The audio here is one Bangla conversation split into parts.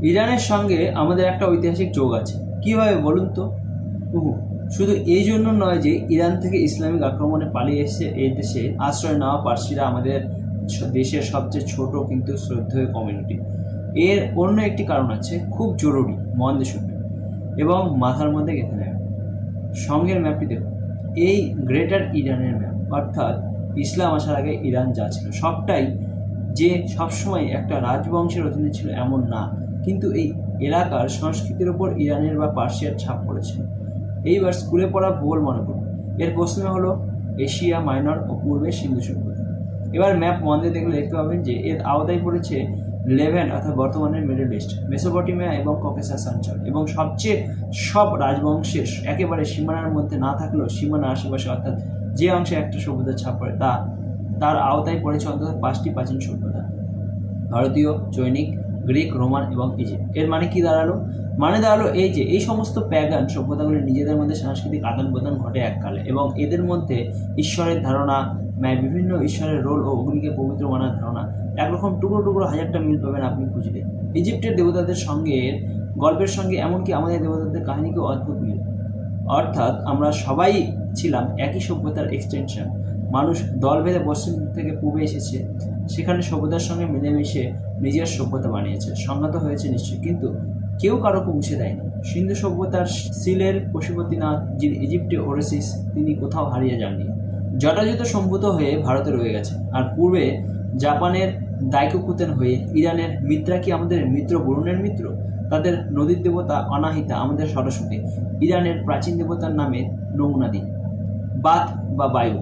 ইরানের সঙ্গে আমাদের একটা ঐতিহাসিক যোগ আছে। কীভাবে বলুন তো? শুধু এই জন্য নয় যে ইরান থেকে ইসলামিক আক্রমণে পালিয়ে এসে এই দেশে আশ্রয় নেওয়া পার্সিরা আমাদের দেশের সবচেয়ে ছোট কিন্তু শ্রদ্ধেয় কমিউনিটি। এর অন্য একটি কারণ আছে, খুব জরুরি, মন দিয়ে শুনবেন এবং মাথার মধ্যে গেঁথে নেবেন। সঙ্গের ম্যাপটি দেখুন, এই গ্রেটার ইরানের ম্যাপ, অর্থাৎ ইসলাম আসার আগে ইরান যা ছিল সবটাই যে সবসময় একটা রাজবংশের অধীনে ছিল এমন না, কিন্তু এই এলাকার সংস্কৃতির ওপর ইরানের বা পার্সিয়ার ছাপ পড়েছিল। এইবার স্কুলে পড়া ভূগোল মনে করুন, এর প্রশ্ন হলো এশিয়া মাইনর ও পূর্বে সিন্ধু সভ্যতা। এবার ম্যাপ মন দিয়ে দেখলে দেখতে পাবেন যে এর আওতায় পড়েছে লেভেন্ট অর্থাৎ বর্তমানের মিডল ইস্ট, মেসোপটেমিয়া এবং ককেসাস অঞ্চল, এবং সব রাজবংশের একেবারে সীমানার মধ্যে না থাকলেও সীমানার আশেপাশে অর্থাৎ যে অংশে একটা সভ্যতার ছাপ পড়ে তার আওতায় পড়েছে অন্তত 5টি প্রাচীন সভ্যতা: ভারতীয়, জৈনিক, গ্রিক, রোমান এবং ইজিপ্ট। এর মানে কি দাঁড়ালো? এই যে এই সমস্ত প্যাগান সভ্যতাগুলি নিজেদের মধ্যে সাংস্কৃতিক আদান প্রদান ঘটে এককালে, এবং এদের মধ্যে ঈশ্বরের ধারণা, বিভিন্ন ঈশ্বরের রোল ও অগ্নিকে পবিত্র মানার ধারণা, একরকম টুকরো টুকরো হাজারটা মিল পাবেন আপনি খুঁজলে। ইজিপ্টের দেবতাদের সঙ্গে গল্পের সঙ্গে এমনকি আমাদের দেবতাদের কাহিনীকেও অদ্ভুত মিল। অর্থাৎ আমরা সবাই ছিলাম একই সভ্যতার এক্সটেনশন। মানুষ দল বেঁধে পশ্চিম থেকে পূবে এসেছে, সেখানে সভ্যতার সঙ্গে মিলেমিশে নিজের সভ্যতা বানিয়েছে, সংহত হয়েছে নিশ্চয়ই, কিন্তু কেউ কারোকে মুছে দেয়নি। সিন্ধু সভ্যতার সিলের পশুপতিনাথ, যিনি ইজিপ্টে ওরেসিস, তিনি কোথাও হারিয়ে যাননি, জটাজুত সম্ভূত হয়ে ভারতে রয়ে গেছে। আর পূর্বে জাপানের দাইকোকুতেন হয়ে ইরানের মিত্রা কি আমাদের মিত্র বরুণের মিত্র? তাদের নদীর দেবতা অনাহিতা আমাদের সরস্বতী, ইরানের প্রাচীন দেবতার নামে নমুনা দিন। বাত বা বায়ু,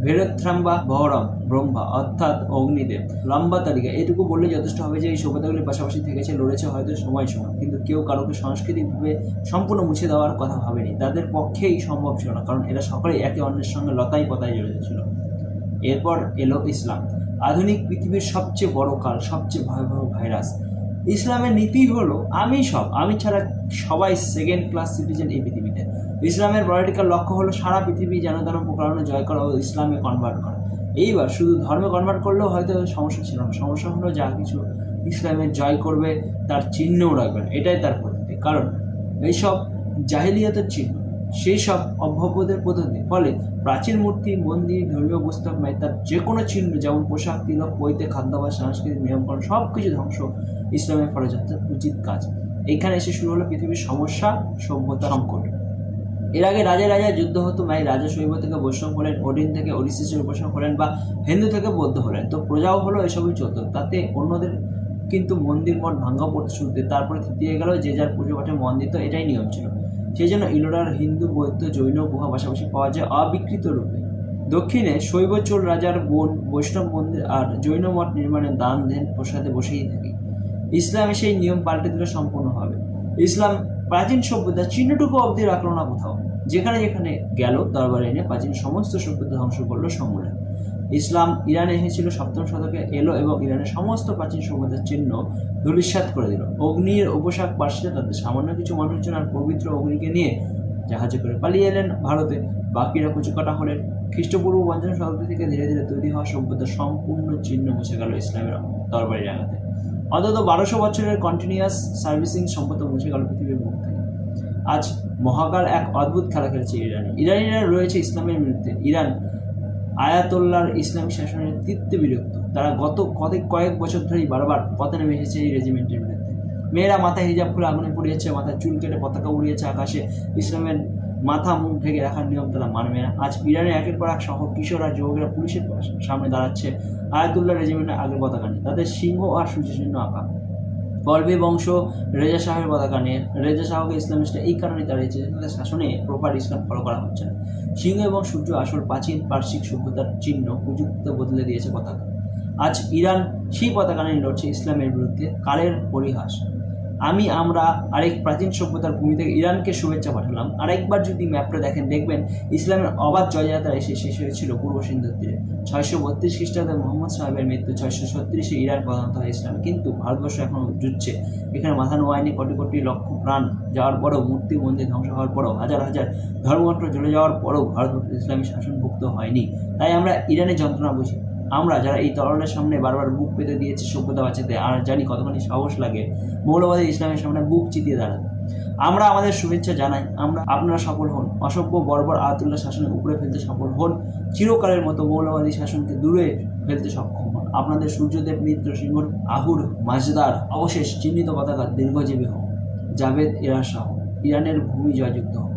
ভেরথ্রাম বা বহরম ব্রহ্মা অর্থাৎ অগ্নিদেব। লম্বা তালিকা, এটুকু বললে যথেষ্ট হবে যে এই সভ্যতাগুলির পাশাপাশি থেকেছে, লড়েছে হয়তো সময়, কিন্তু কেউ কারোকে সাংস্কৃতিকভাবে সম্পূর্ণ মুছে দেওয়ার কথা ভাবেনি। তাদের পক্ষেই সম্ভব ছিল না, কারণ এরা সকলেই একে অন্যের সঙ্গে লতায় পাতায় জড়িত ছিল। এরপর এলো ইসলাম, আধুনিক পৃথিবীর সবচেয়ে বড় কাল, সবচেয়ে ভয়াবহ ভাইরাস। ইসলামের নীতি হলো আমি ছাড়া সবাই সেকেন্ড ক্লাস সিটিজেন এই পৃথিবীতে। ইসলামের পলিটিক্যাল লক্ষ্য হলো সারা পৃথিবী যেন ধর্ম প্রকারণে জয় করা ও ইসলামে কনভার্ট করা। এইবার শুধু ধর্মে কনভার্ট করলেও হয়তো সমস্যা ছিল না, সমস্যা হলো যা কিছু ইসলামের জয় করবে তার চিহ্নও রাখবেন, এটাই তার পদ্ধতি। কারণ এইসব জাহিলিয়াতের চিহ্ন, সেই সব অভ্যপদের পদ্ধতি, ফলে প্রাচীন মূর্তি, মন্দির, ধর্মীয় পুস্তক, তার যে কোনো চিহ্ন, যেমন পোশাক, তিলক, পৈতে, খাদ্যাভ্যাস, সাংস্কৃতিক নিয়মকানুন, সব কিছু ধ্বংস ইসলামের ফরজ অর্থাৎ উচিত কাজ। এইখানে এসে শুরু হলো পৃথিবীর সমস্যা, সভ্যতা সংকট। এর আগে রাজা যুদ্ধ হতো, রাজা শৈব থেকে বৈষ্ণব হলেন, ওডিন থেকে ওডিসিসের উপাসনা হলেন, বা হিন্দু থেকে বৌদ্ধ হলেন, তো প্রজাও হলো, এসবই চলতো। তাতে অন্যদের কিন্তু মন্দির মঠ ভাঙ্গা পড়তে শুরুতে, তারপরে তৃতীয় গেল যে যার পুজো পাঠে মন দিত, এটাই নিয়ম ছিল। সেই জন্য ইলোরার হিন্দু, বৌদ্ধ, জৈন গুহা পাশাপাশি পাওয়া যায় অবিকৃত রূপে। দক্ষিণে শৈব চোল রাজার বোন বৈষ্ণব মন্দির আর জৈন মঠ নির্মাণে দান দেন প্রসাদে বসেই থাকে। ইসলামে সেই নিয়ম পাল্টে দিল সম্পূর্ণভাবে। ইসলাম প্রাচীন সভ্যতার চিহ্নটুকু অবধি রাখলো না কোথাও, যেখানে যেখানে গেল দরবারে এনে প্রাচীন সমস্ত সভ্যতা ধ্বংস করলো সমূলে। ইসলাম ইরানে এসেছিল 7ম শতকে, এলো এবং ইরানের সমস্ত প্রাচীন সভ্যতার চিহ্ন ধূলিসাৎ করে দিল। অগ্নির উপসাক পার্সিরা তাদের সামান্য কিছু মানুষজন আর পবিত্র অগ্নিকে নিয়ে জাহাজে করে পালিয়ে এলেন ভারতে, বাকিরা কুচকাটা হলেন। খ্রিস্টপূর্ব 5ম শতাব্দী থেকে ধীরে ধীরে তৈরি হওয়া সভ্যতার সম্পূর্ণ চিহ্ন মুছে গেল ইসলামের দরবারি জায়গাতে। অন্তত 1200 বছরের কন্টিনিউয়াস সার্ভিসিং সভ্যতা মুছে গেল পৃথিবীর মুখ থেকে। আজ মহাকাল এক অদ্ভুত খেলা খেলছে ইরানিরা রয়েছে ইসলামের বিরুদ্ধে। ইরান আয়াতোল্লাহর ইসলামী শাসনের তীব্র বিরক্ত। তারা গত কয়েক বছর ধরেই বারবার পথে নেমে এসেছে এই রেজিমেন্টের বিরুদ্ধে। মেয়েরা মাথায় হিজাব খুলে আগুনে পুড়িয়েছে, মাথায় চুল কেটে পতাকা উড়িয়েছে আকাশে। ইসলামের মাথা মুখ ঢেকে রাখার নিয়ম তারা মানবে না। আজ ইরানের একের পর এক শহর, কিশোর আর যুবকেরা পুলিশের সামনে দাঁড়াচ্ছে আয়াতুল্লাহ রেজিমেন্টের আগের পতাকা নিয়ে, তাদের সিংহ আর সূর্যচিহ্ন আঁকা। কলবি বংশ রেজা শাহের পতাকা নিয়ে। রেজা শাহকে ইসলামিস্টরা এই কারণেই দাঁড়িয়েছে যে তাদের শাসনে প্রপার ইসলাম ফলো করা হচ্ছে না। সিংহ এবং সূর্য আসল প্রাচীন পার্শ্বিক সভ্যতার চিহ্ন, প্রযুক্তিতে বদলে দিয়েছে পতাকা। আজ ইরান সেই পতাকা নিয়ে লড়ছে ইসলামের বিরুদ্ধে। কালের পরিহাস। আমরা আরেক প্রাচীন সভ্যতার ভূমি থেকে ইরানকে শুভেচ্ছা পাঠালাম। আরেকবার যদি ম্যাপটা দেখবেন ইসলামের অবাধ জয়যাত্রা এসে শেষ হয়েছিল পূর্ব সিন্ধুর তীরে। 632 খ্রিস্টাব্দে মোহাম্মদ সাহেবের মৃত্যু, 636-এ ইরান প্রধানত হয় ইসলাম। কিন্তু ভারতবর্ষ এখনও জুটছে। এখানে মাথা নোয়ায়নি কোটি কোটি লক্ষ প্রাণ যাওয়ার পরেও, মূর্তি মন্দির ধ্বংস হওয়ার পরেও, হাজার হাজার ধর্মঘট জ্বলে যাওয়ার পরেও ভারতবর্ষ ইসলামী শাসনভুক্ত হয়নি। তাই আমরা ইরানের যন্ত্রণা বুঝি। আমরা যারা এই তলোয়ারের সামনে বারবার বুক পেতে দিয়েছি সভ্যতা বাঁচাতে, আর জানি কতখানি সাহস লাগে মৌলবাদী ইসলামের সামনে বুক চিতিয়ে দাঁড়াতে, আমরা আমাদের শুভেচ্ছা জানাই। আপনারা সফল হন, অসভ্য বর্বর আয়াতুল্লাহ শাসনের উপরে ফেলতে সফল হন, চিরকালের মতো মৌলবাদী শাসনকে দূরে ফেলতে সক্ষম হন। আপনাদের সূর্যদেব মিত্র সিংহর আহুর মাজদার অবশেষ চিহ্নিত পতাকা দীর্ঘজীবী হোক। জাভেদ এরা শাহ, ইরানের ভূমি জয়যুক্ত হোক।